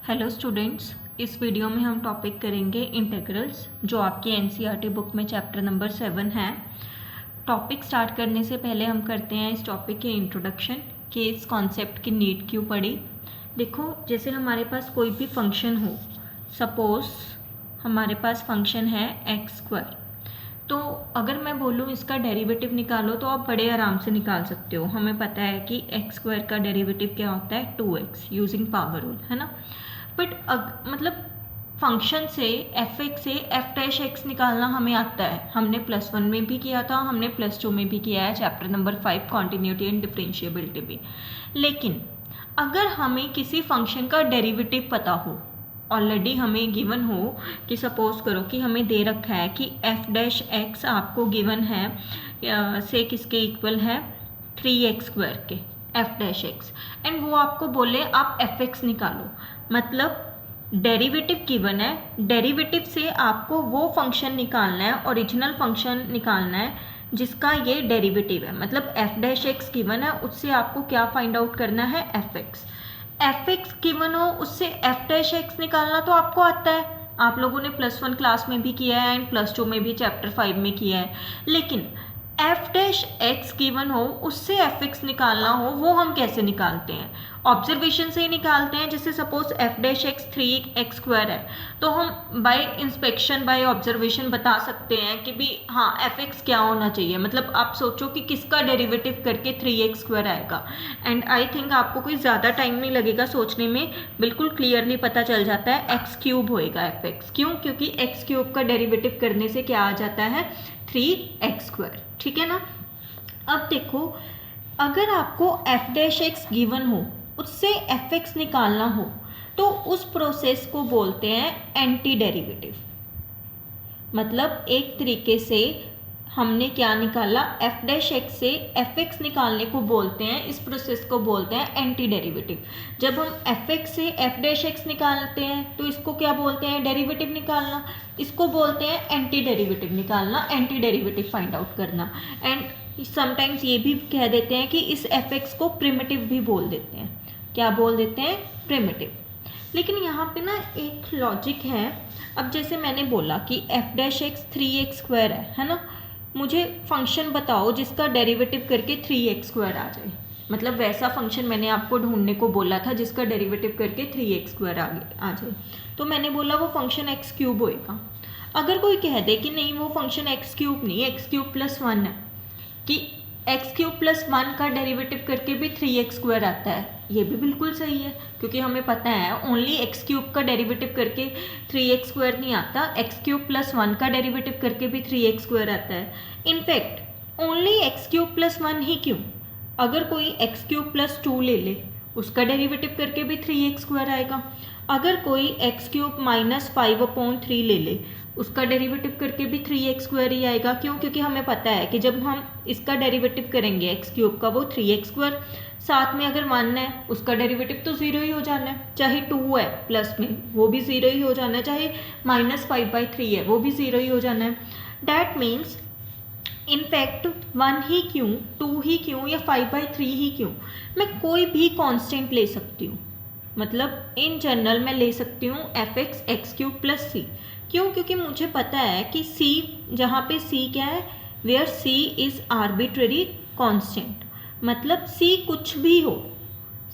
Hello students, इस video में हम टॉपिक करेंगे इंटीग्रल्स, जो आपकी एनसीईआरटी बुक में चैप्टर नंबर 7 है। टॉपिक स्टार्ट करने से पहले हम करते हैं इस टॉपिक के इंट्रोडक्शन कि इस कॉन्सेप्ट की नीड क्यों पड़ी। देखो, जैसे हमारे पास कोई भी फंक्शन हो, सपोज हमारे पास फंक्शन है एक्स स्क्वायर, तो अगर मैं बोलूँ इसका डेरिवेटिव निकालो तो आप बड़े आराम से निकाल सकते हो। हमें पता है कि एक्स स्क्वायर का डेरिवेटिव क्या होता है, 2x यूजिंग पावर रूल, है ना। बट मतलब फंक्शन से एफ एक्स से एफ डैश एक्स निकालना हमें आता है। हमने +1 में भी किया था, हमने +2 में भी किया है, chapter number 5 continuity and differentiability भी। लेकिन अगर हमें किसी फंक्शन का डेरिवेटिव पता हो, ऑलरेडी हमें गिवन हो कि सपोज करो कि हमें दे रखा है कि एफ डैश एक्स आपको गिवन है से किसके इक्वल है, 3x स्क्वायर के एफ डैश एक्स, एंड वो आपको बोले आप एफ एक्स निकालो। मतलब डेरिवेटिव गिवन है, डेरिवेटिव से आपको वो फंक्शन निकालना है, ओरिजिनल फंक्शन निकालना है जिसका ये डेरिवेटिव है। मतलब एफ डैश एक्स गिवन है, उससे आपको क्या फाइंड आउट करना है, F x. F x given हो, उससे एफ डैश एक्स निकालना तो आपको आता है, आप लोगों ने +1 क्लास में भी किया है एंड +2 में भी चैप्टर 5 में किया है। लेकिन एफ डैश एक्स गिवन हो, उससे एफ एक्स निकालना हो, वो हम कैसे निकालते हैं, ऑब्जर्वेशन से ही निकालते हैं। जैसे suppose F dash x 3x square है, तो हम बाय इंस्पेक्शन बाय ऑब्जर्वेशन बता सकते हैं कि भी हाँ एफ एक्स क्या होना चाहिए। मतलब आप सोचो कि किसका डेरिवेटिव करके 3x स्क्वायर आएगा, एंड आई थिंक आपको कोई ज़्यादा टाइम नहीं लगेगा सोचने में, बिल्कुल क्लियरली पता चल जाता है, एक्स क्यूब होएगा एफ एक्स। क्यों? क्योंकि एक्स क्यूब का डेरिवेटिव करने से क्या आ जाता है, 3x स्क्वायर। ठीक है ना। अब देखो, अगर आपको एफ डैश एक्स गिवन हो, उससे एफ एक्स निकालना हो, तो उस प्रोसेस को बोलते हैं एंटी डेरिवेटिव। मतलब एक तरीके से हमने क्या निकाला, एफ डैश एक्स से एफ एक्स निकालने को बोलते हैं, इस प्रोसेस को बोलते हैं एंटी डेरिवेटिव। जब हम एफ एक्स से एफ डैश एक्स निकालते हैं तो इसको क्या बोलते हैं, डेरिवेटिव निकालना। इसको बोलते हैं एंटी डेरिवेटिव निकालना, एंटी डेरिवेटिव फाइंड आउट करना। एंड समटाइम्स ये भी कह देते हैं कि इस एफ एक्स को प्रिमिटिव भी बोल देते हैं। क्या बोल देते हैं, प्रिमिटिव। लेकिन यहाँ पे ना एक लॉजिक है। अब जैसे मैंने बोला कि F dash x 3x square है ना, मुझे फंक्शन बताओ जिसका डेरिवेटिव करके 3x स्क्वायर आ जाए। मतलब वैसा फंक्शन मैंने आपको ढूंढने को बोला था जिसका डेरिवेटिव करके 3x स्क्वायर आ जाए, तो मैंने बोला वो फंक्शन एक्स क्यूब होएगा। अगर कोई कह दे कि नहीं वो फंक्शन एक्स क्यूब नहीं, एक्स क्यूब +1 है, कि एक्स क्यूब +1 का डेरिवेटिव करके भी 3x स्क्वायर आता है, ये भी बिल्कुल सही है, क्योंकि हमें पता है ओनली एक्स क्यूब का डेरिवेटिव करके 3x स्क्वायर नहीं आता, एक्स क्यूब +1 का डेरिवेटिव करके भी 3x स्क्वायर आता है। इनफैक्ट ओनली एक्स क्यूब +1 ही क्यों, अगर कोई एक्स क्यूब +2 ले ले, उसका डेरिवेटिव करके भी 3x स्क्वायर आएगा। अगर कोई एक्स क्यूब -5/3 ले ले, उसका डेरिवेटिव करके भी 3x स्क्वायर ही आएगा। क्यों? क्योंकि हमें पता है कि जब हम इसका डेरिवेटिव करेंगे एक्स क्यूब का, वो 3x स्क्वायर, साथ में अगर 1 है उसका डेरिवेटिव तो 0 ही हो जाना है, चाहे 2 है प्लस में वो भी 0 ही हो जाना है, चाहे -5/3 है वो भी 0 ही हो जाना है। डैट मीन्स इनफैक्ट 1 ही क्यों, 2 ही क्यों, या 5/3 ही क्यों, मैं कोई भी कांस्टेंट ले सकती हूँ। मतलब इन जनरल मैं ले सकती हूँ F x x cube +c। क्यों? क्योंकि मुझे पता है कि c, जहाँ पे c क्या है, where c is arbitrary constant. मतलब c कुछ भी हो,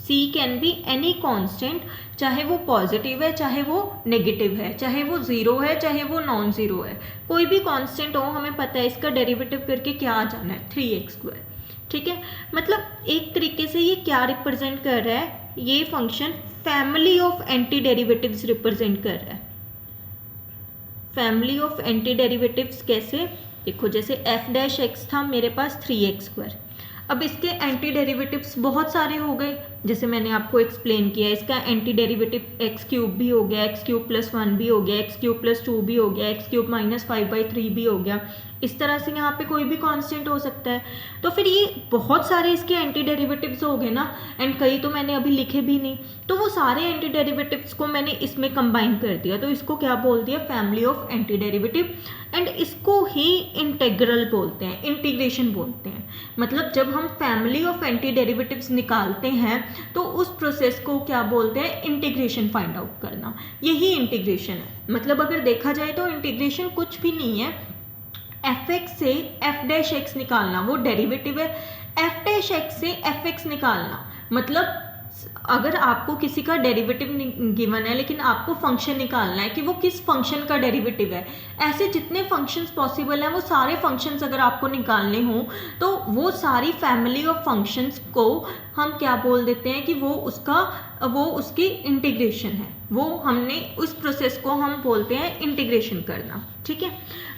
c can be any constant, चाहे वो पॉजिटिव है चाहे वो नेगेटिव है, चाहे वो 0 है चाहे वो नॉन ज़ीरो है, कोई भी कांस्टेंट हो, हमें पता है इसका डेरिवेटिव करके क्या आ जाना है, 3x स्क्वायर। ठीक है। मतलब एक तरीके से ये क्या रिप्रेजेंट कर रहा है, ये function family of anti derivatives represent कर रहा है। फैमिली ऑफ एंटी डेरिवेटिव्स कैसे, देखो जैसे एफ डैश एक्स था मेरे पास 3x स्क्वायर, अब इसके एंटी डेरिवेटिव्स बहुत सारे हो गए, जैसे मैंने आपको एक्सप्लेन किया, इसका एंटी डेरिवेटिव एक्स क्यूब भी हो गया, एक्स क्यूब +1 भी हो गया, एक्स क्यूब +2 भी हो गया, एक्स क्यूब -5/3 भी हो गया। इस तरह से यहाँ पे कोई भी कांस्टेंट हो सकता है। तो फिर ये बहुत सारे इसके एंटी डेरिवेटिव्स हो गए ना, एंड कई तो मैंने अभी लिखे भी नहीं, तो वो सारे एंटी डेरिवेटिव्स को मैंने इसमें कंबाइन कर दिया, तो इसको क्या बोल दिया, family of anti derivative. And इसको ही इंटीग्रल बोलते हैं, इंटीग्रेशन बोलते हैं। मतलब जब हम फैमिली ऑफ एंटी डेरिवेटिव्स निकालते हैं तो उस प्रोसेस को क्या बोलते हैं, इंटीग्रेशन फाइंड आउट करना। यही इंटीग्रेशन है। मतलब अगर देखा जाए तो इंटीग्रेशन कुछ भी नहीं है, एफ एक्स से एफ डैश एक्स निकालना, वो डेरिवेटिव है। एफ डैश एक्स से एफ एक्स निकालना, मतलब अगर आपको किसी का डेरिवेटिव गिवन है लेकिन आपको फंक्शन निकालना है कि वो किस फंक्शन का डेरिवेटिव है, ऐसे जितने फंक्शंस पॉसिबल हैं वो सारे फंक्शंस अगर आपको निकालने हों तो वो सारी फैमिली ऑफ फंक्शंस को हम क्या बोल देते हैं कि वो उसकी इंटीग्रेशन है। वो हमने उस प्रोसेस को हम बोलते हैं इंटीग्रेशन करना। ठीक है,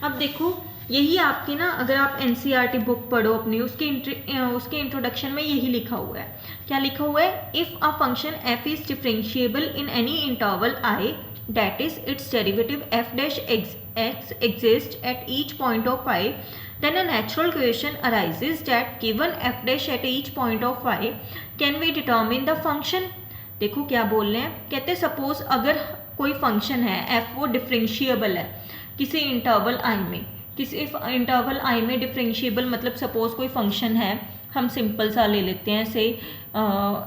अब देखो यही आपकी ना, अगर आप एनसीईआरटी बुक पढ़ो अपनी, उसके इंट्रोडक्शन में यही लिखा हुआ है। क्या लिखा हुआ है, if a function F is differentiable in any interval I, that is it's derivative F dash x exist at each point of I, then a natural question arises that given f dash at each point of y, can we determine the function। देखो क्या बोल रहे हैं, कहते suppose अगर कोई function है f, वो डिफरेंशिएबल है किसी इंटरवल i में, किसी इंटरवल i में डिफरेंशिएबल, मतलब सपोज कोई फंक्शन है, हम सिंपल सा ले लेते हैं से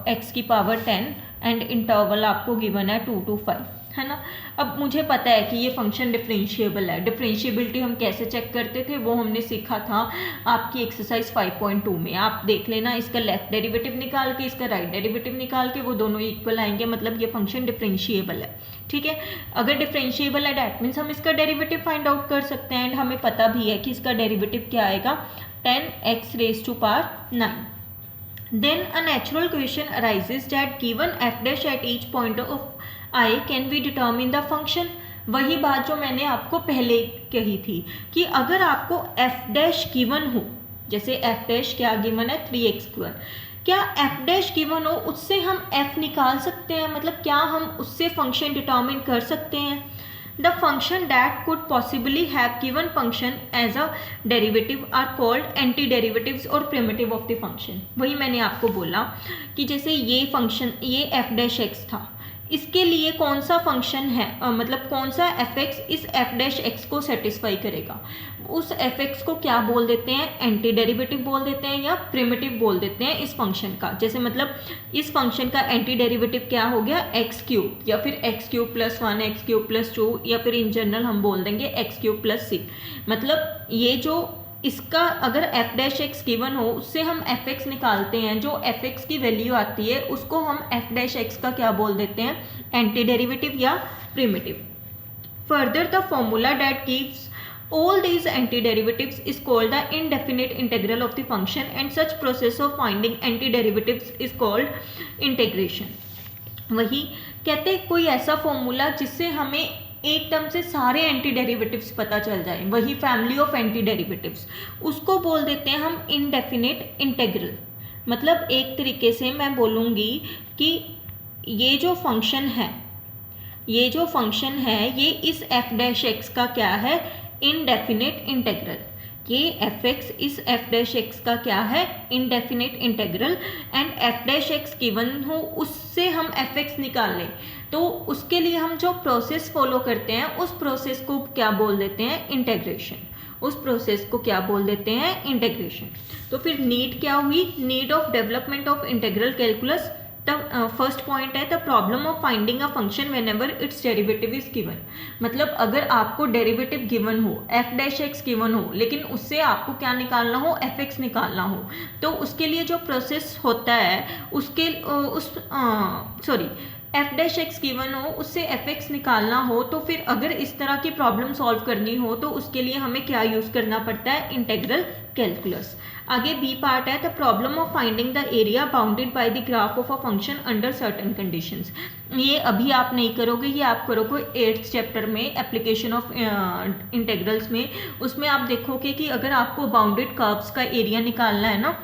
x की पावर 10 एंड इंटरवल आपको गिवन है 2 to 5, है ना। अब मुझे पता है कि ये फंक्शन डिफरेंशिएबल है। डिफरेंशिएबिलिटी हम कैसे चेक करते थे, वो हमने सीखा था आपकी एक्सरसाइज 5.2 में। आप देख लेना, इसका लेफ्ट डेरिवेटिव निकाल के इसका राइट डेरिवेटिव निकाल के वो दोनों इक्वल आएंगे, मतलब ये फंक्शन डिफरेंशिएबल है। ठीक है, अगर डिफरेंशिएबल है डैट मीन्स हम इसका डेरिवेटिव फाइंड आउट कर सकते हैं, एंड हमें पता भी है कि इसका डेरिवेटिव क्या आएगा, 10x raised to power 9। Then a natural question arises that given f dash at each point of I, can we determine the function। वही बात जो मैंने आपको पहले कही थी कि अगर आपको f डैश गिवन हो, जैसे f डैश क्या गिवन है 3x², क्या f डैश गिवन हो उससे हम f निकाल सकते हैं, मतलब क्या हम उससे फंक्शन डिटर्मिन कर सकते हैं। The function that could possibly have given function as a derivative are called antiderivatives और primitive of the function। वही मैंने आपको बोला कि जैसे ये फंक्शन, ये f डैश x था, इसके लिए कौन सा फंक्शन है, मतलब कौन सा एफ एक्स इस एफ डैश एक्स को सेटिस्फाई करेगा, उस एफ एक्स को क्या बोल देते हैं, एंटी डेरिवेटिव बोल देते हैं या प्रिमिटिव बोल देते हैं इस फंक्शन का। जैसे मतलब इस फंक्शन का एंटी डेरिवेटिव क्या हो गया, x³ या फिर x³ + 1 x³ + 2 या फिर इन जनरल हम बोल देंगे x³ + 6। मतलब ये जो इसका अगर f डैश एक्स गिवन हो उससे हम एफ एक्स निकालते हैं, जो एफ एक्स की वैल्यू आती है उसको हम f डैश एक्स का क्या बोल देते हैं, एंटी डेरिवेटिव या primitive. Further the formula that gives all these antiderivatives is called the indefinite integral of the function, and such process of finding antiderivatives is called integration। वही कहते कोई ऐसा फॉर्मूला जिससे हमें एकदम से सारे एंटी डेरिवेटिव्स पता चल जाए, वही फैमिली ऑफ एंटी डेरिवेटिव्स, उसको बोल देते हैं हम इनडेफिनिट इंटेग्रल। मतलब एक तरीके से मैं बोलूँगी कि ये जो फंक्शन है, ये इस एफ डैश एक्स का क्या है, इनडेफिनिट इंटेग्रल। ये एफ एक्स इस एफ डैश एक्स का क्या है, indefinite integral, and F dash X given हो उससे हम एफ एक्स निकाल लें, तो उसके लिए हम जो प्रोसेस फॉलो करते हैं उस प्रोसेस को क्या बोल देते हैं, इंटेग्रेशन। उस प्रोसेस को क्या बोल देते हैं, इंटेग्रेशन। तो फिर नीड क्या हुई, need of development of integral calculus. The first point है the problem of finding a function whenever its derivative is given. मतलब अगर आपको डेरिवेटिव गिवन हो, एफ डैश एक्स गिवन हो, लेकिन उससे आपको क्या निकालना हो, एफ एक्स निकालना हो, तो उसके लिए जो प्रोसेस होता है एफ डैश एक्स गिवन हो उससे एफ एक्स निकालना हो, तो फिर अगर इस तरह की प्रॉब्लम सॉल्व करनी हो तो उसके लिए हमें क्या यूज़ करना पड़ता है, इंटेग्रल कैलकुलस। आगे बी पार्ट है the problem of finding the area bounded by the graph of a function under certain conditions. ये अभी आप नहीं करोगे, ये आप करोगे 8th चैप्टर में, एप्लीकेशन ऑफ इंटेग्रल्स में। उसमें आप देखोगे कि अगर आपको बाउंडेड कर्व्स का एरिया निकालना है ना,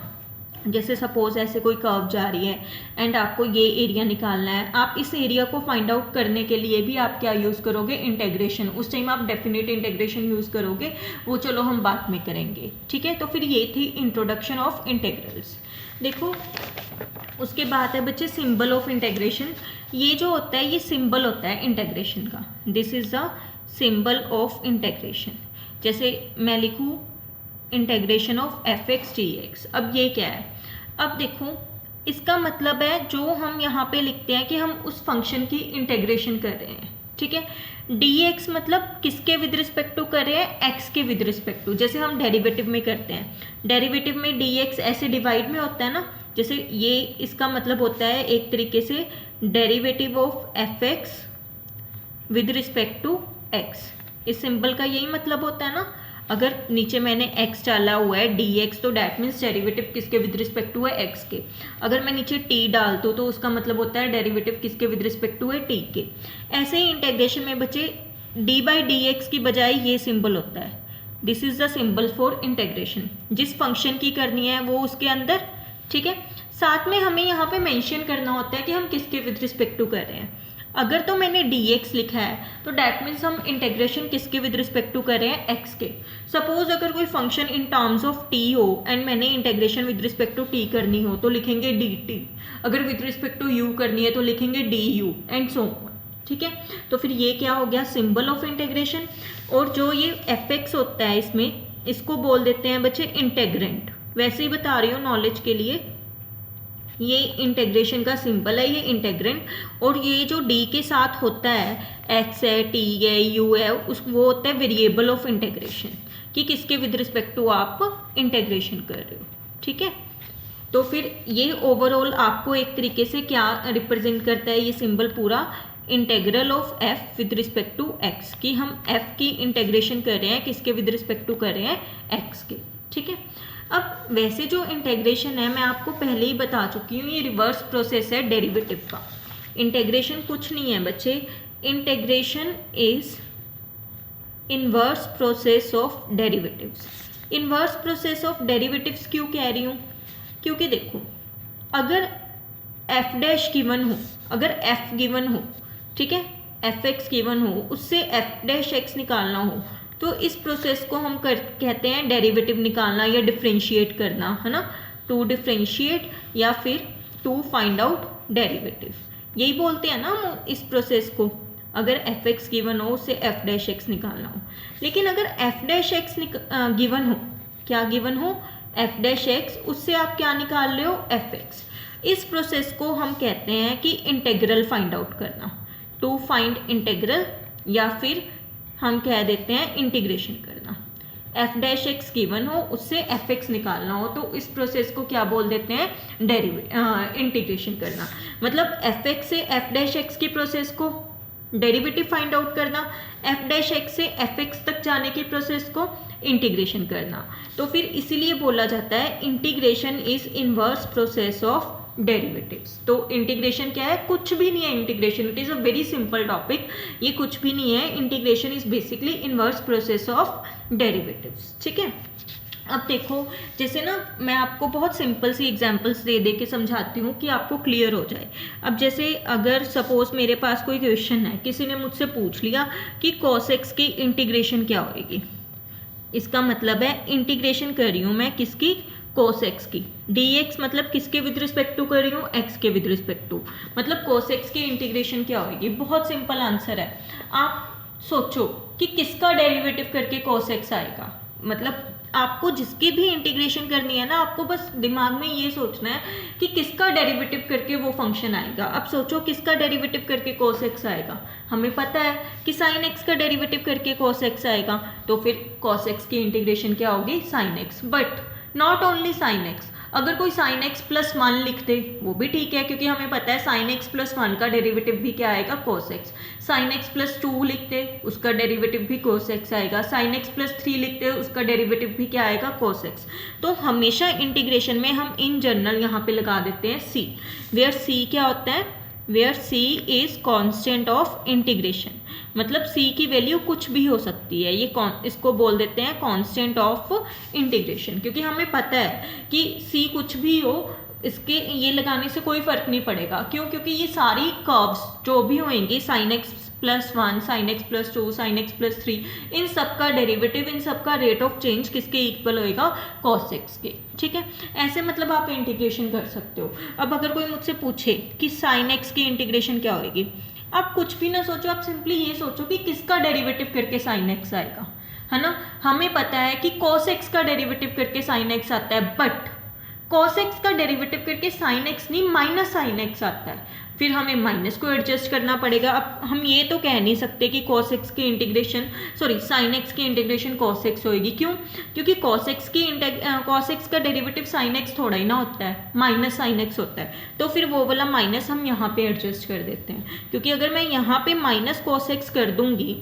जैसे सपोज ऐसे कोई कर्व जा रही है एंड आपको ये एरिया निकालना है, आप इस एरिया को फाइंड आउट करने के लिए भी आप क्या यूज़ करोगे, इंटेग्रेशन। उस टाइम आप डेफिनेट इंटेग्रेशन यूज़ करोगे, वो चलो हम बाद में करेंगे, ठीक है। तो फिर ये थी इंट्रोडक्शन ऑफ इंटेग्रल्स। देखो उसके बाद है बच्चे सिंबल ऑफ इंटेग्रेशन। ये जो होता है ये सिंबल होता है इंटेग्रेशन का, this is the symbol of integration. जैसे मैं लिखूँ integration of F x D x. अब ये क्या है, अब देखो इसका मतलब है जो हम यहाँ पे लिखते हैं कि हम उस फंक्शन की इंटेग्रेशन कर रहे हैं, ठीक है। dx मतलब किसके विद रिस्पेक्ट टू कर रहे हैं, x के विद रिस्पेक्ट टू, जैसे हम डेरिवेटिव में करते हैं। डेरिवेटिव में dx ऐसे डिवाइड में होता है ना, जैसे ये इसका मतलब होता है एक तरीके से derivative of fx with respect to x। इस सिंबल का यही मतलब होता है ना। अगर नीचे मैंने x डाला हुआ है dx, तो डैट मीन्स डेरिवेटिव किसके विद रिस्पेक्ट टू है, x के। अगर मैं नीचे t डाल दूँ तो उसका मतलब होता है डेरिवेटिव किसके विद रिस्पेक्ट टू है, t के। ऐसे ही इंटेग्रेशन में बच्चे d बाई डी एक्स की बजाय ये सिंबल होता है। This is the symbol for integration. जिस फंक्शन की करनी है वो उसके अंदर, ठीक है। साथ में हमें यहाँ पे मेंशन करना होता है कि हम किसके विद रिस्पेक्ट टू कर रहे हैं। अगर तो मैंने dx लिखा है तो डैट मीन्स हम इंटेग्रेशन किसके विद रिस्पेक्ट टू कर रहे हैं, x के। सपोज अगर कोई function in terms of t हो एंड मैंने integration with respect to t करनी हो तो लिखेंगे dt। अगर विद रिस्पेक्ट टू u करनी है तो लिखेंगे du एंड सो ऑन, ठीक है। तो फिर ये क्या हो गया, सिंबल ऑफ इंटेग्रेशन। और जो ये fx होता है इसमें, इसको बोल देते हैं बच्चे इंटेग्रेंट। वैसे ही बता रही हूँ नॉलेज के लिए, ये इंटेग्रेशन का सिंबल है, ये इंटेग्रेंट। और ये जो d के साथ होता है, x है, t है, u है, उस वो होता है वेरिएबल ऑफ इंटेग्रेशन, कि किसके विद रिस्पेक्ट टू आप इंटेग्रेशन कर रहे हो, ठीक है। तो फिर ये ओवरऑल आपको एक तरीके से क्या रिप्रेजेंट करता है, ये सिंबल पूरा integral of f with respect to x, कि हम f की इंटेग्रेशन कर रहे हैं, किसके विद रिस्पेक्ट टू कर रहे हैं, x के, ठीक है। अब वैसे जो इंटेग्रेशन है मैं आपको पहले ही बता चुकी हूँ, ये रिवर्स प्रोसेस है डेरिवेटिव का। इंटेग्रेशन कुछ नहीं है बच्चे, integration is inverse process of derivatives. Inverse process of derivatives क्यों कह रही हूँ, क्योंकि देखो अगर f डैश गिवन हो, अगर f गिवन हो, ठीक है, fx गिवन हो, उससे f डैश x निकालना हो, तो इस प्रोसेस को हम कहते हैं डेरिवेटिव निकालना या डिफरेंशिएट करना, है ना। टू डिफरेंशिएट या फिर टू फाइंड आउट डेरिवेटिव, यही बोलते हैं ना हम इस प्रोसेस को। अगर fx गिवन हो, उससे f डैश x निकालना हो। लेकिन अगर f डैश x गिवन हो, क्या गिवन हो, f डैश x, उससे आप क्या निकाल रहे हो, fx। इस प्रोसेस को हम कहते हैं कि इंटेग्रल फाइंड आउट करना, टू फाइंड इंटेग्रल, या फिर हम कह देते हैं इंटीग्रेशन करना। f डैश एक्स गिवन हो, उससे fx निकालना हो, तो इस प्रोसेस को क्या बोल देते हैं, इंटीग्रेशन करना। मतलब fx से f डैश एक्स की प्रोसेस को डेरिवेटिव फाइंड आउट करना, f डैश एक्स से fx तक जाने की प्रोसेस को इंटीग्रेशन करना। तो फिर इसीलिए बोला जाता है integration is inverse process of derivatives. तो इंटीग्रेशन क्या है, कुछ भी नहीं है integration, it is a very simple topic. ये कुछ भी नहीं है, integration is basically inverse process of derivatives, ठीक है। अब देखो, जैसे ना मैं आपको बहुत सिंपल सी एग्जांपल्स दे दे के समझाती हूँ कि आपको क्लियर हो जाए। अब जैसे अगर सपोज मेरे पास कोई क्वेश्चन है, किसी ने मुझसे पूछ लिया कि cos x की इंटीग्रेशन क्या होगी, इसका मतलब है इंटीग्रेशन कर रही हूँ मैं किसकी, cos x की। dx मतलब किसके विद रिस्पेक्ट टू कर रही हूँ, x के विद रिस्पेक्ट टू। मतलब cos x की इंटीग्रेशन क्या होगी, बहुत सिंपल आंसर है। आप सोचो कि किसका डेरिवेटिव करके cos x आएगा। मतलब आपको जिसकी भी इंटीग्रेशन करनी है ना, आपको बस दिमाग में ये सोचना है कि किसका डेरिवेटिव करके वो फंक्शन आएगा। अब सोचो किसका डेरिवेटिव करके cos x आएगा, हमें पता है कि sin x का डेरिवेटिव करके cos x आएगा, तो फिर cos x की इंटीग्रेशन क्या होगी, sin x। But not only sin x, अगर कोई sin x प्लस 1 लिख दे वो भी ठीक है, क्योंकि हमें पता है sin x प्लस 1 का डेरिवेटिव भी क्या आएगा, cos x। sin x plus 2 लिख दे, उसका डेरिवेटिव भी cos x आएगा। sin x प्लस 3 लिख दे, उसका डेरिवेटिव भी क्या आएगा, cos x। तो हमेशा इंटीग्रेशन में हम इन जनरल यहाँ पे लगा देते हैं c, वेयर c क्या होता है, where c is constant of integration. मतलब c की वैल्यू कुछ भी हो सकती है, ये इसको बोल देते हैं कांस्टेंट ऑफ इंटीग्रेशन, क्योंकि हमें पता है कि c कुछ भी हो, इसके ये लगाने से कोई फर्क नहीं पड़ेगा। क्यों, क्योंकि ये सारी कर्व्स जो भी होंगी, sin x plus 1, sin x plus 2, sin x plus 3, इन सब का डेरिवेटिव, इन सब का रेट ऑफ चेंज किसके इक्वल होएगा, cos x के, ठीक है। ऐसे मतलब आप इंटीग्रेशन कर सकते हो। अब अगर कोई मुझसे पूछे कि sin x की इंटीग्रेशन क्या होएगी, आप कुछ भी ना सोचो, आप सिंपली ये सोचो कि किसका डेरिवेटिव करके sin x आएगा, है ना। हमें पता है कि cos x का डेरिवेटिव करके sin x आता है, बट cos x का डेरिवेटिव करके sin x नहीं माइनस sin x आता है, फिर हमें माइनस को एडजस्ट करना पड़ेगा। अब हम ये तो कह नहीं सकते कि cos x की इंटीग्रेशन sin x की इंटीग्रेशन cos x होएगी, क्यों? क्योंकि cos x का डेरिवेटिव sin x थोड़ा ही ना होता है, माइनस sin x होता है, तो फिर वो वाला माइनस हम यहाँ पे एडजस्ट कर देते हैं, क्योंकि अगर मैं यहाँ पे माइनस cos x कर दूंगी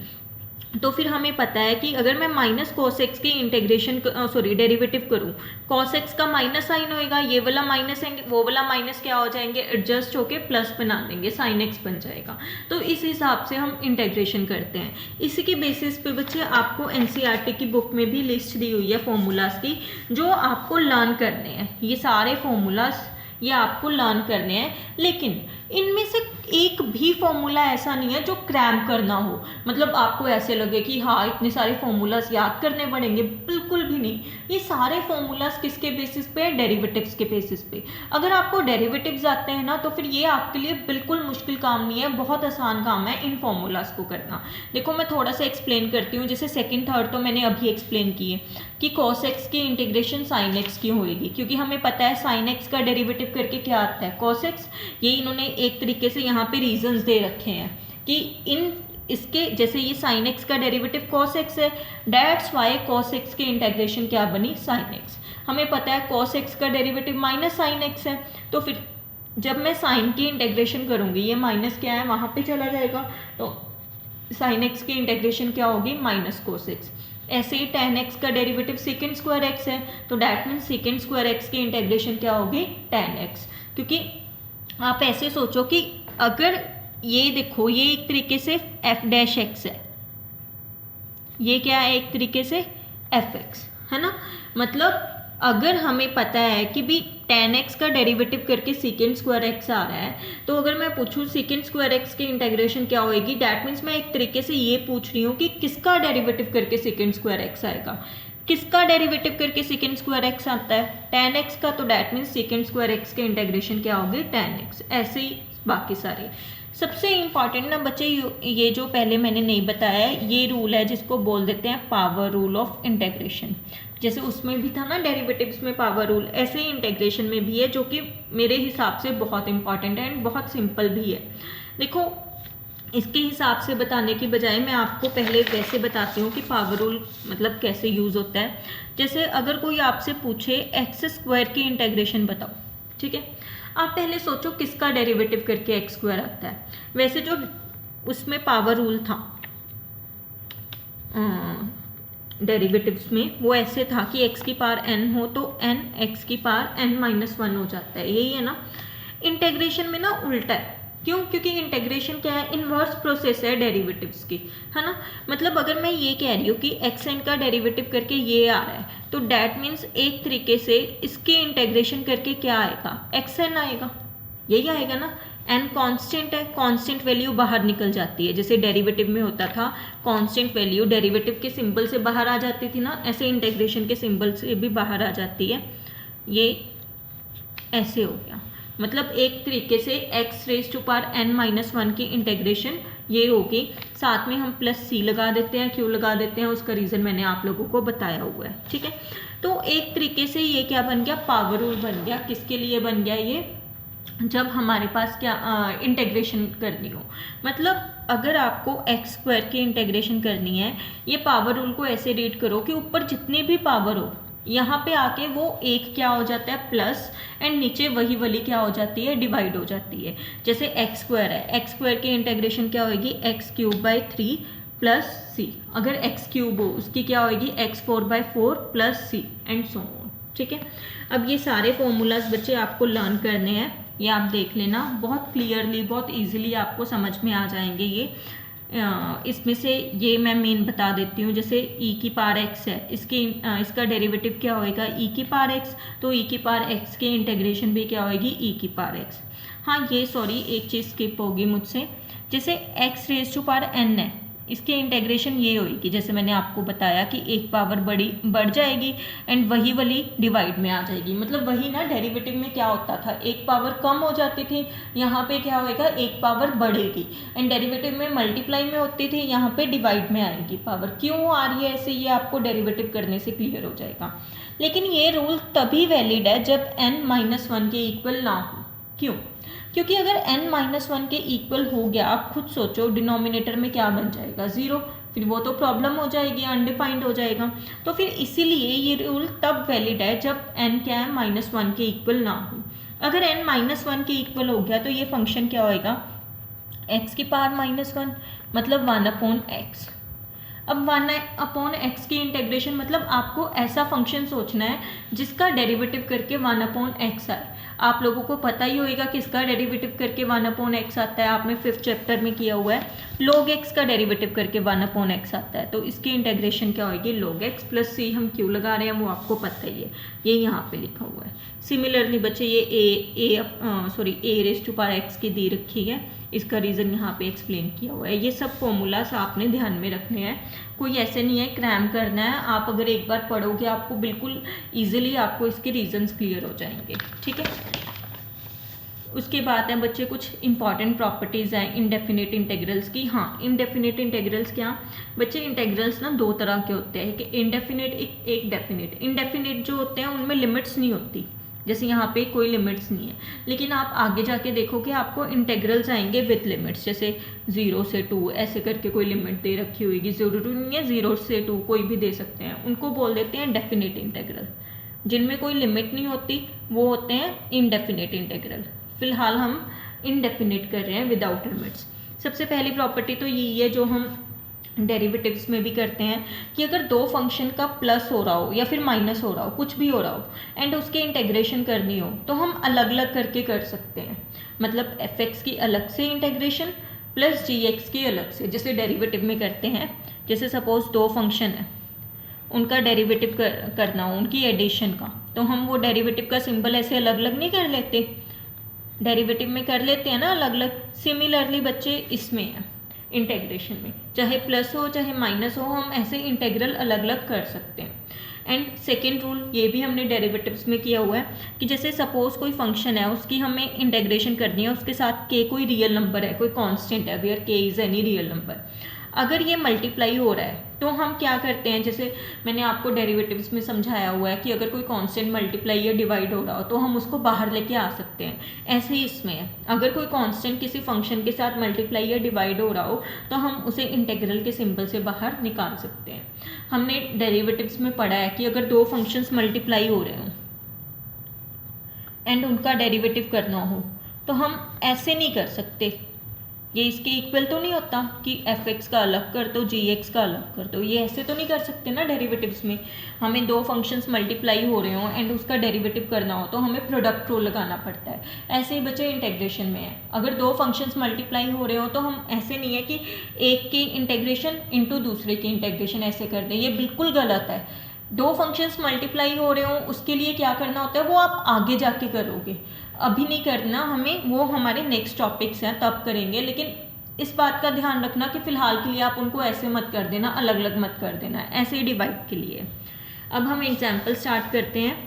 तो फिर हमें पता है कि अगर मैं माइनस cos x की इंटीग्रेशन डेरिवेटिव करूँ, cos x का माइनस साइन होएगा, ये वाला माइनस है, वो वाला माइनस क्या हो जाएंगे, एडजस्ट होके प्लस बना देंगे, sin x बन जाएगा। तो इस हिसाब से हम इंटीग्रेशन करते हैं। इसी के बेसिस पे बच्चे आपको NCERT की बुक में भी लिस्ट दी हुई है फॉर्मूलाज की, जो आपको लर्न करने हैं। ये सारे फॉर्मूलाज ये आपको लर्न करने हैं, लेकिन इनमें से एक भी फॉर्मूला ऐसा नहीं है जो क्रैम करना हो, मतलब आपको ऐसे लगे कि हाँ इतने सारे फॉर्मूलाज याद करने पड़ेंगे, बिल्कुल भी नहीं। ये सारे फॉर्मूलाज किसके बेसिस पे, डेरिवेटिव्स के बेसिस पे। अगर आपको डेरिवेटिव्स आते हैं ना तो फिर ये आपके लिए बिल्कुल मुश्किल काम नहीं है, बहुत आसान काम है इन फॉर्मूलाज को करना। देखो मैं थोड़ा सा एक्सप्लेन करती हूँ, जैसे सेकेंड थर्ड तो मैंने अभी एक्सप्लेन किए कि cos x की इंटीग्रेशन sin x क्यों होएगी, क्योंकि हमें पता है sin x का डेरिवेटिव करके क्या आता है, cos x। ये इन्होंने एक तरीके से यहाँ पे रीजंस दे रखे हैं कि इसके जैसे ये sin x का डेरिवेटिव cos x है, दैट्स वाई cos x की इंटीग्रेशन क्या बनी, sin x। हमें पता है cos x का डेरिवेटिव माइनस sin x है, तो फिर जब मैं sin की इंटीग्रेशन करूँगी, ये माइनस क्या है वहाँ पे चला जाएगा, तो sin x की इंटीग्रेशन क्या होगी, माइनस cos x। ऐसे ही tan x का डेरिवेटिव सेकेंड स्क्वायर x है, तो that means second square x की इंटीग्रेशन क्या होगी, tan x। क्योंकि आप ऐसे सोचो कि अगर ये देखो ये एक तरीके से f डैश x है, ये क्या है एक तरीके से fx है ना, मतलब अगर हमें पता है कि भी tan x का डेरिवेटिव करके सेकेंड स्क्वायर x आ रहा है, तो अगर मैं पूछूं सेकेंड स्क्वायर x की इंटीग्रेशन क्या होएगी, डैट मीन्स मैं एक तरीके से ये पूछ रही हूँ कि किसका डेरिवेटिव करके सेकेंड स्क्वायर x आएगा, किसका डेरिवेटिव करके सेकेंड स्क्वायर x आता है, tan x का, तो that means second square x की इंटीग्रेशन क्या होगी, tan x। ऐसे ही बाकी सारे। सबसे इम्पॉर्टेंट ना बच्चे ये जो पहले मैंने नहीं बताया है, ये रूल है जिसको बोल देते हैं पावर रूल ऑफ इंटीग्रेशन। जैसे उसमें भी था ना डेरिवेटिव्स में पावर रूल, ऐसे ही इंटीग्रेशन में भी है, जो कि मेरे हिसाब से बहुत इंपॉर्टेंट है एंड बहुत सिंपल भी है। देखो इसके हिसाब से बताने की बजाय मैं आपको पहले वैसे बताती हूँ कि पावर रूल मतलब कैसे यूज़ होता है। जैसे अगर कोई आपसे पूछे एक्स स्क्वायर की इंटीग्रेशन बताओ, ठीक है, आप पहले सोचो किसका डेरिवेटिव करके एक्स स्क्वायर आता है। वैसे जो उसमें पावर रूल था डेरिवेटिव्स में, वो ऐसे था कि x की पावर n हो तो n x की पावर n-1 हो जाता है, यही है ना। इंटीग्रेशन में ना उल्टा है, क्यों? क्योंकि इंटीग्रेशन क्या है, इन्वर्स प्रोसेस है डेरिवेटिव्स की, है ना। मतलब अगर मैं ये कह रही हूँ कि एक्स एन का डेरिवेटिव करके ये आ रहा है, तो डैट मीन्स एक तरीके से इसकी इंटीग्रेशन करके क्या आएगा, एक्स एन आएगा, यही आएगा ना। एन कांस्टेंट है, कांस्टेंट वैल्यू बाहर निकल जाती है, जैसे डेरिवेटिव में होता था कांस्टेंट वैल्यू डेरिवेटिव के सिंबल से बाहर आ जाती थी ना, ऐसे इंटीग्रेशन के सिंबल से भी बाहर आ जाती है। ये ऐसे हो गया, मतलब एक तरीके से x raise to power n-1 की इंटीग्रेशन ये होगी। साथ में हम प्लस c लगा देते हैं, क्यों लगा देते हैं उसका रीज़न मैंने आप लोगों को बताया हुआ है, ठीक है। तो एक तरीके से ये क्या बन गया, पावर रूल बन गया। किसके लिए बन गया ये, जब हमारे पास क्या इंटीग्रेशन करनी हो, मतलब अगर आपको एक्स स्क्वायर की इंटीग्रेशन करनी है, ये पावर रूल को ऐसे रीड करो कि ऊपर जितनी भी पावर हो यहाँ पे आके वो एक क्या हो जाता है प्लस, एंड नीचे वही वाली क्या हो जाती है, डिवाइड हो जाती है। जैसे एक्स स्क्वायर है, एक्स स्क्वायर की इंटीग्रेशन क्या होगी, x³ / 3 प्लस सी। अगर x³ हो उसकी क्या होगी, x4/4 प्लस सी एंड सो ऑन, ठीक है। अब ये सारे फॉर्मूलाज बच्चे आपको लर्न करने हैं, ये आप देख लेना, बहुत क्लियरली बहुत इजीली आपको समझ में आ जाएंगे ये। इसमें से ये मैं मेन बता देती हूँ, जैसे e की पावर x है, इसका डेरिवेटिव क्या होएगा, e की पावर x, तो e की पावर x की इंटीग्रेशन भी क्या होएगी, e की पावर x। हाँ ये सॉरी एक चीज़ स्किप होगी मुझसे, जैसे x raise to power n है, इसकी इंटेग्रेशन ये होगी, जैसे मैंने आपको बताया कि एक पावर बढ़ जाएगी एंड वही वाली डिवाइड में आ जाएगी। मतलब वही ना, डेरिवेटिव में क्या होता था, एक पावर कम हो जाती थी, यहाँ पे क्या होएगा, एक पावर बढ़ेगी। एंड डेरिवेटिव में मल्टीप्लाई में होती थी, यहाँ पे डिवाइड में आएगी पावर। क्यों आ रही है ऐसे, ये आपको डेरिवेटिव करने से क्लियर हो जाएगा। लेकिन ये रूल तभी वैलिड है जब n-1 के इक्वल ना हो। क्यों? क्योंकि अगर n-1 के इक्वल हो गया, आप खुद सोचो डिनोमिनेटर में क्या बन जाएगा, 0, फिर वो तो प्रॉब्लम हो जाएगी, अनडिफाइंड हो जाएगा। तो फिर इसीलिए ये रूल तब वैलिड है जब n क्या है, -1 के इक्वल ना हो। अगर n-1 के इक्वल हो गया तो ये फंक्शन क्या होएगा, x की पावर -1, मतलब 1/x। अब 1/x की इंटेग्रेशन, मतलब आपको ऐसा फंक्शन सोचना है जिसका डेरिवेटिव करके 1/x आए। आप लोगों को पता ही होगा किसका डेरिवेटिव करके 1/x आता है, आपने 5th चैप्टर में किया हुआ है। log x का डेरिवेटिव करके 1/x आता है, तो इसकी इंटेग्रेशन क्या होगी, log x प्लस c। हम क्यों लगा रहे हैं वो आपको पता ही है, ये यहाँ पे लिखा हुआ है। सिमिलरली बच्चे ये a raise to power x की दी रखी है, इसका रीज़न यहाँ पे एक्सप्लेन किया हुआ है। ये सब फॉर्मूलास आपने ध्यान में रखने हैं, कोई ऐसे नहीं है क्रैम करना है। आप अगर एक बार पढ़ोगे आपको बिल्कुल ईजिली आपको इसके रीजंस क्लियर हो जाएंगे, ठीक है। उसके बाद है बच्चे कुछ इंपॉर्टेंट प्रॉपर्टीज़ हैं इनडेफिनेट इंटेग्रल्स की। हाँ, इनडेफिनेट इंटेग्रल्स क्या बच्चे, इंटेग्रल्स ना दो तरह के होते हैं, कि इनडेफिनेट एक डेफिनेट। इनडेफिनेट जो होते हैं उनमें लिमिट्स नहीं होती, जैसे यहाँ पे कोई लिमिट्स नहीं है। लेकिन आप आगे जाके देखोगे आपको इंटेग्रल्स आएंगे विथ लिमिट्स, जैसे 0 से 2 ऐसे करके कोई लिमिट दे रखी होगी, ज़रूरी नहीं है 0 से 2, कोई भी दे सकते हैं, उनको बोल देते हैं डेफिनेट इंटेग्रल। जिनमें कोई लिमिट नहीं होती वो होते हैं इनडेफिनेट इंटेग्रल। फिलहाल हम इनडेफिनेट कर रहे हैं विदाउट लिमिट्स। सबसे पहली प्रॉपर्टी तो यही है जो हम डेरिवेटिव्स में भी करते हैं, कि अगर दो फंक्शन का प्लस हो रहा हो या फिर माइनस हो रहा हो, कुछ भी हो रहा हो एंड उसके इंटेग्रेशन करनी हो, तो हम अलग अलग करके कर सकते हैं। मतलब f(x) की अलग से इंटेग्रेशन प्लस g(x) की अलग से, जैसे डेरिवेटिव में करते हैं। जैसे सपोज दो फंक्शन है, उनका डेरिवेटिव करना हो, उनकी एडिशन का, तो हम वो डेरिवेटिव का सिंबल ऐसे अलग अलग नहीं कर लेते, डेरिवेटिव में कर लेते हैं ना अलग अलग। सिमिलरली बच्चे इसमें है इंटेग्रेशन में, चाहे प्लस हो चाहे माइनस हो, हम ऐसे इंटेग्रल अलग अलग कर सकते हैं। एंड सेकेंड रूल ये भी हमने डेरिवेटिव्स में किया हुआ है, कि जैसे सपोज कोई फंक्शन है उसकी हमें इंटेग्रेशन करनी है, उसके साथ k कोई रियल नंबर है, कोई कांस्टेंट है, where k is any real number. अगर ये मल्टीप्लाई हो रहा है तो हम क्या करते हैं, जैसे मैंने आपको डेरिवेटिव्स में समझाया हुआ है कि अगर कोई कांस्टेंट मल्टीप्लाई या डिवाइड हो रहा हो तो हम उसको बाहर लेके आ सकते हैं। ऐसे ही इसमें है, अगर कोई कांस्टेंट किसी फंक्शन के साथ मल्टीप्लाई या डिवाइड हो रहा हो तो हम उसे इंटेग्रल के सिंबल से बाहर निकाल सकते हैं। हमने डेरिवेटिव्स में पढ़ा है कि अगर दो फंक्शंस मल्टीप्लाई हो रहे हों एंड उनका डेरिवेटिव करना हो तो हम ऐसे नहीं कर सकते, ये इसके इक्वल तो नहीं होता कि f(x) का अलग कर दो g(x) का अलग कर दो, ये ऐसे तो नहीं कर सकते ना। डेरिवेटिव्स में हमें दो फंक्शंस मल्टीप्लाई हो रहे हो एंड उसका डेरिवेटिव करना हो तो हमें प्रोडक्ट रूल लगाना पड़ता है। ऐसे ही बच्चे इंटेग्रेशन में है, अगर दो फंक्शंस मल्टीप्लाई हो रहे हो तो हम ऐसे नहीं है कि एक की इंटेग्रेशन इंटू दूसरे की इंटेग्रेशन ऐसे कर दें, ये बिल्कुल गलत है। दो फंक्शंस मल्टीप्लाई हो रहे हो उसके लिए क्या करना होता है वो आप आगे जाके करोगे, अभी नहीं करना हमें, वो हमारे नेक्स्ट टॉपिक्स हैं तब करेंगे। लेकिन इस बात का ध्यान रखना कि फ़िलहाल के लिए आप उनको ऐसे मत कर देना, अलग अलग मत कर देना, ऐसे ही डिवाइड के लिए। अब हम एग्जाम्पल स्टार्ट करते हैं।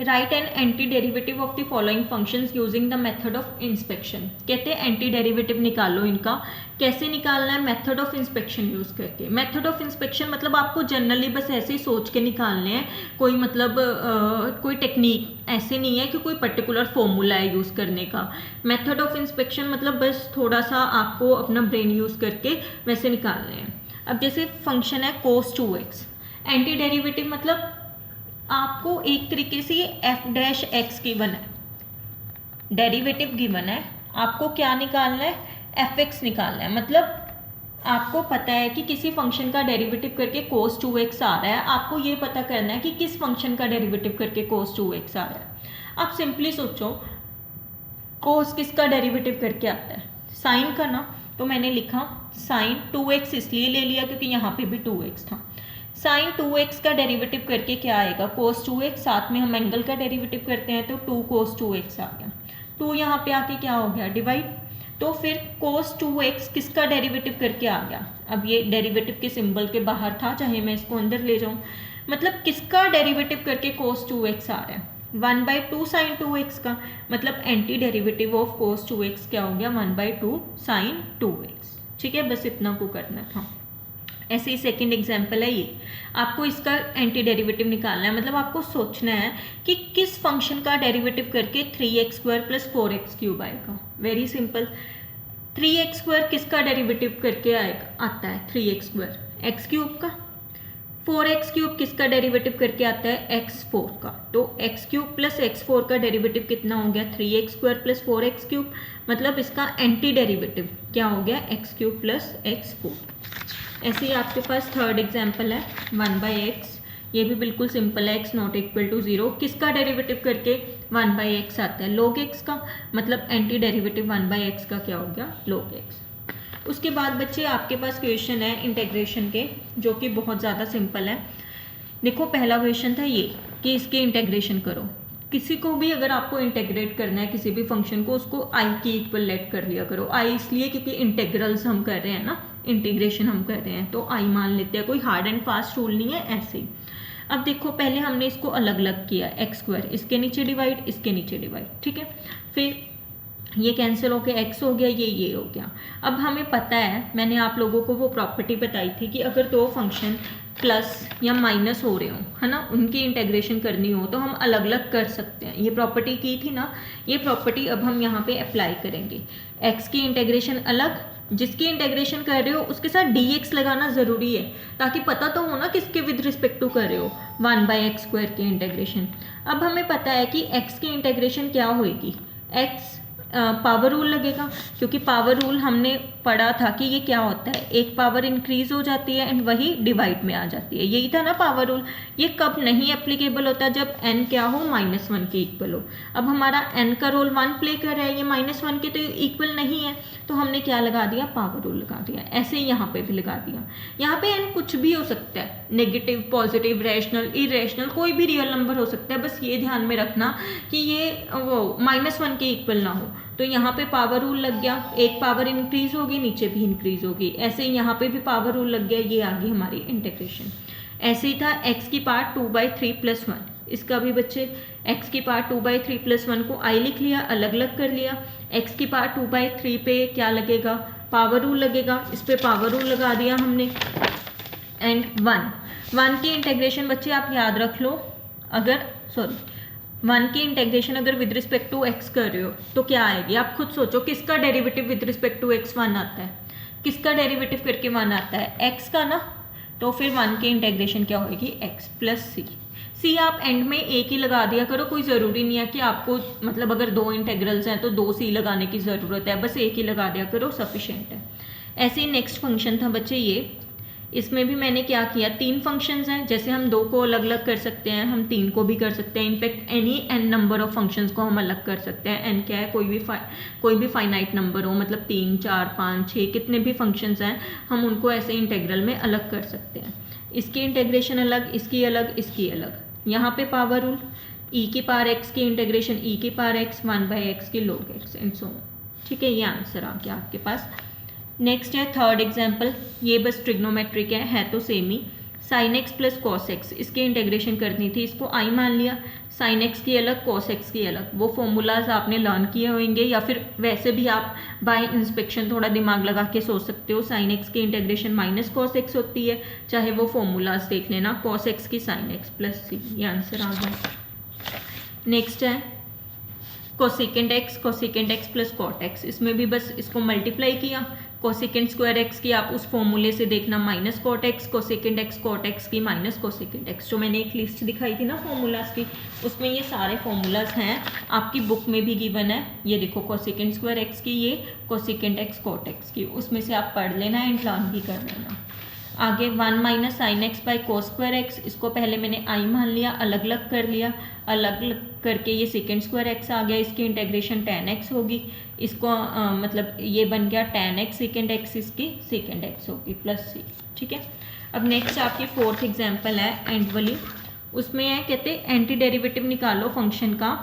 Right an anti derivative of the following functions using the method of inspection. कहते हैं एंटी डेरिवेटिव निकालो इनका। कैसे निकालना है, मेथड ऑफ इंस्पेक्शन यूज़ करके। मेथड ऑफ इंस्पेक्शन मतलब आपको जनरली बस ऐसे ही सोच के निकालने हैं, कोई मतलब कोई टेक्निक ऐसे नहीं है कि कोई पर्टिकुलर फॉर्मूला है यूज़ करने का। मेथड ऑफ इंस्पेक्शन मतलब बस थोड़ा सा आपको अपना ब्रेन यूज़ करके वैसे निकालने हैं। अब जैसे फंक्शन है cos 2x, एंटी डेरिवेटिव मतलब आपको एक तरीके से ये f'(x) गिवन है, डेरिवेटिव गिवन है, आपको क्या निकालना है, f(x) निकालना है। मतलब आपको पता है कि किसी फंक्शन का डेरिवेटिव करके cos 2x आ रहा है, आपको ये पता करना है कि किस फंक्शन का डेरिवेटिव करके cos 2x आ रहा है। आप सिंपली सोचो cos किसका डेरिवेटिव करके आता है, साइन का ना, तो मैंने लिखा साइन 2x इसलिए ले लिया क्योंकि यहाँ पे भी 2x था। साइन 2x का डेरिवेटिव करके क्या आएगा, cos 2x, साथ में हम एंगल का डेरिवेटिव करते हैं तो 2 cos 2x आ गया। 2 यहाँ पे आके क्या हो गया, डिवाइड। तो फिर cos 2x किसका डेरिवेटिव करके आ गया। अब ये डेरिवेटिव के सिंबल के बाहर था, चाहे मैं इसको अंदर ले जाऊं, मतलब किसका डेरिवेटिव करके cos 2x आ रहा है, 1/2 sin 2x का, मतलब anti derivative of cos 2x क्या हो गया, 1/2 sin 2x। ठीक है, बस इतना को करना था। ऐसे ही सेकंड एग्जांपल है ये, आपको इसका एंटी डेरिवेटिव निकालना है, मतलब आपको सोचना है कि किस फंक्शन का डेरिवेटिव करके 3x² + 4x³ आएगा। वेरी सिंपल, 3x² किसका डेरिवेटिव करके आएगा, आता है 3x² x³ का, 4x³ किसका डेरिवेटिव करके आता है, x4 का। तो x³ + x4 का डेरिवेटिव कितना हो गया, 3x² + 4x³, मतलब इसका एंटी डेरिवेटिव क्या हो गया, x³ + x4। ऐसे ही आपके पास थर्ड एग्जाम्पल है 1/x, ये भी बिल्कुल सिंपल है, x ≠ 0, किसका डेरिवेटिव करके 1/x आता है, log x का, मतलब एंटी डेरिवेटिव 1/x का क्या हो गया, log x। उसके बाद बच्चे आपके पास क्वेश्चन है इंटेग्रेशन के, जो कि बहुत ज़्यादा सिंपल है। देखो पहला क्वेश्चन था ये कि इसके इंटेग्रेशन करो। किसी को भी अगर आपको इंटेग्रेट करना है किसी भी फंक्शन को, उसको आई की इक्वल लेट कर लिया करो। आई इसलिए क्योंकि इंटेग्रल्स हम कर रहे हैं ना, इंटीग्रेशन हम कर रहे हैं, तो आई मान लेते हैं, कोई हार्ड एंड फास्ट रूल नहीं है, ऐसे ही। अब देखो पहले हमने इसको अलग अलग किया, x², इसके नीचे डिवाइड, इसके नीचे डिवाइड, ठीक है, फिर ये कैंसिल हो गया, x हो गया, ये हो गया। अब हमें पता है, मैंने आप लोगों को वो प्रॉपर्टी बताई थी कि अगर दो फंक्शन प्लस या माइनस हो रहे हो, है ना, उनकी इंटेग्रेशन करनी हो तो हम अलग अलग कर सकते हैं। ये प्रॉपर्टी की थी ना, ये प्रॉपर्टी अब हम यहाँ पे अप्लाई करेंगे। x की इंटेग्रेशन अलग, जिसकी इंटेग्रेशन कर रहे हो उसके साथ dx लगाना ज़रूरी है, ताकि पता तो हो ना किसके विद रिस्पेक्ट टू कर रहे हो, 1/x² की इंटेग्रेशन। अब हमें पता है कि x की इंटेग्रेशन क्या होएगी, x पावर रूल लगेगा, क्योंकि पावर रूल हमने पढ़ा था कि ये क्या होता है, एक पावर इंक्रीज हो जाती है एंड वही डिवाइड में आ जाती है, यही था ना पावर रूल। ये कब नहीं एप्लीकेबल होता, जब n क्या हो, -1 के इक्वल हो। अब हमारा n का रोल 1 प्ले कर रहा है, ये -1 के तो इक्वल नहीं है, तो हमने क्या लगा दिया, पावर रूल लगा दिया। ऐसे ही यहाँ पे भी लगा दिया। यहाँ पे n कुछ भी हो सकता है, नेगेटिव, पॉजिटिव, रैशनल, इरेशनल, कोई भी रियल नंबर हो सकता है, बस ये ध्यान में रखना कि ये वो -1 के इक्वल ना हो। तो यहाँ पे पावर रूल लग गया, एक पावर इंक्रीज होगी, नीचे भी इंक्रीज होगी, ऐसे ही यहाँ पे भी पावर रूल लग गया, ये आ गई हमारी इंटीग्रेशन। ऐसे ही था x की पार्ट 2/3 + 1, इसका भी बच्चे x की पार्ट 2/3 + 1 को i लिख लिया, अलग अलग कर लिया। x की पार्ट 2/3 पे क्या लगेगा, पावर रूल लगेगा, इस पर पावर रूल लगा दिया हमने। एंड 1 की इंटीग्रेशन बच्चे आप याद रख लो, अगर 1 की इंटेग्रेशन अगर विद रिस्पेक्ट टू x कर रहे हो तो क्या आएगी, आप खुद सोचो, किसका derivative with respect to x 1 आता है, किसका डेरिवेटिव करके 1 आता है, x का ना, तो फिर 1 की इंटेग्रेशन क्या होगी, x + c आप एंड में एक ही लगा दिया करो, कोई ज़रूरी नहीं है कि आपको, मतलब अगर 2 इंटेग्रल्स हैं तो 2 c लगाने की ज़रूरत है, बस एक ही लगा दिया करो, सफिशेंट है। ऐसे ही नेक्स्ट फंक्शन था बच्चे ये, इसमें भी मैंने क्या किया, 3 फंक्शंस हैं, जैसे हम 2 को अलग अलग कर सकते हैं, हम 3 को भी कर सकते हैं, in fact any n number of functions को हम अलग कर सकते हैं। n क्या है, कोई भी फाइनाइट नंबर हो, मतलब 3, 4, 5, 6 कितने भी फंक्शंस हैं, हम उनको ऐसे इंटेग्रल में अलग कर सकते हैं। इसकी इंटेग्रेशन अलग, इसकी अलग, इसकी अलग। यहाँ पे पावर रूल, e की पावर x की इंटेग्रेशन e की पावर x, 1/x की log x and so on. ठीक है, ये आंसर आ गया आपके पास। नेक्स्ट है थर्ड एग्जाम्पल, ये बस ट्रिग्नोमेट्रिक है तो सेम ही, sin x + cos x, इसकी इंटेग्रेशन करनी थी, इसको i मान लिया, sin x की अलग, cos x की अलग। वो फॉर्मूलाज आपने लर्न किए होंगे, या फिर वैसे भी आप बाय इंस्पेक्शन थोड़ा दिमाग लगा के सोच सकते हो। sin x की इंटेग्रेशन -cos x होती है, चाहे वो फॉर्मूलाज देख लेना, cos x की sin x + c, ये आंसर आ गया। नेक्स्ट है कोसेकेंट x + cot x, इसमें भी बस इसको मल्टीप्लाई किया, कोसेकेंट स्क्वायर x की आप उस फॉर्मूले से देखना -cot x, cosecant x cot x की -कोसेकेंट x। जो मैंने एक लिस्ट दिखाई थी ना फॉर्मूलाज की, उसमें ये सारे फॉर्मूलाज हैं, आपकी बुक में भी गिवन है, ये देखो कोसेकेंट स्क्वायर x की, ये कोसेकेंट x cot x की, उसमें से आप पढ़ लेना एंड लर्न भी कर लेना। आगे 1 - sin x/cos²x, इसको पहले मैंने i मान लिया, अलग अलग कर लिया, अलग अलग करके ये सेकेंड स्क्वायर x आ गया, इसकी इंटेग्रेशन tan x होगी, इसको मतलब ये बन गया tan x सेकेंड x, इसकी सेकेंड x होगी +c। ठीक है, अब नेक्स्ट आपकी फोर्थ एग्जाम्पल है एंड वाली, उसमें है कहते एंटी डेरिवेटिव निकालो फंक्शन का।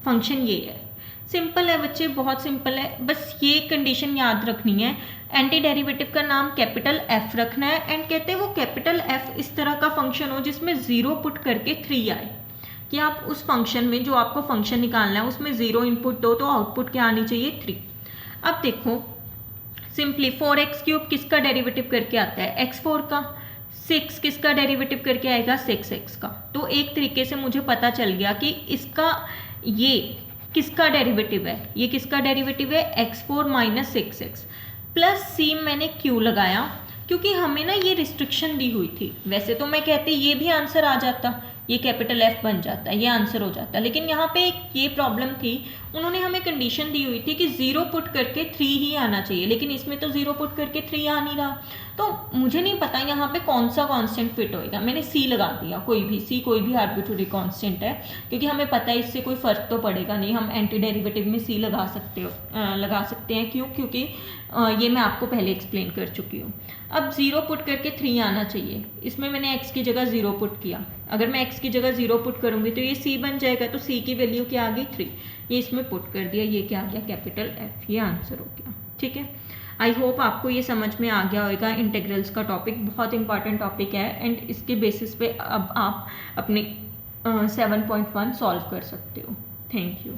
फंक्शन ये है सिंपल है बच्चे, बहुत सिंपल है, बस ये कंडीशन याद रखनी है। एंटी डेरिवेटिव का नाम कैपिटल एफ रखना है एंड कहते हैं वो कैपिटल एफ इस तरह का फंक्शन हो जिसमें 0 पुट करके 3 आए, कि आप उस फंक्शन में जो आपको फंक्शन निकालना है उसमें 0 इनपुट दो तो आउटपुट क्या आनी चाहिए 3। अब देखो सिंपली 4x³ किसका डेरिवेटिव करके आता है x4 का, 6 किसका डेरिवेटिव करके आएगा 6x का। तो एक तरीके से मुझे पता चल गया कि इसका ये किसका डेरिवेटिव है, ये किसका डेरिवेटिव है x4 minus 6x plus c मैंने q लगाया क्योंकि हमें ना ये रिस्ट्रिक्शन दी हुई थी। वैसे तो मैं कहती ये भी आंसर आ जाता, ये कैपिटल F बन जाता, ये आंसर हो जाता, लेकिन यहाँ पे एक ये प्रॉब्लम थी, उन्होंने हमें कंडीशन दी हुई थी कि 0 पुट करके 3 ही आना चाहिए, लेकिन इसमें तो 0 पुट करके 3 आ नहीं रहा। तो मुझे नहीं पता यहाँ पे कौन सा कांस्टेंट फिट होएगा, मैंने C लगा दिया, कोई भी आर्बिट्रेरी कांस्टेंट है, क्योंकि हमें पता है इससे कोई फ़र्क तो पड़ेगा नहीं, हम एंटी डेरिवेटिव में C लगा सकते हैं। क्यों? क्योंकि ये मैं आपको पहले एक्सप्लेन कर चुकी हूँ। अब 0 पुट करके 3 आना चाहिए, इसमें मैंने x की जगह 0 पुट किया, अगर मैं x की जगह 0 पुट करूँगी तो ये c बन जाएगा, तो c की वैल्यू क्या आ गई 3, ये इसमें पुट कर दिया, ये क्या आ गया कैपिटल F, ये आंसर हो गया। ठीक है, आई होप आपको ये समझ में आ गया होगा। इंटीग्रल्स का टॉपिक बहुत इंपॉर्टेंट टॉपिक है एंड इसके बेसिस पे अब आप अपने 7.1 सॉल्व कर सकते हो। Thank you.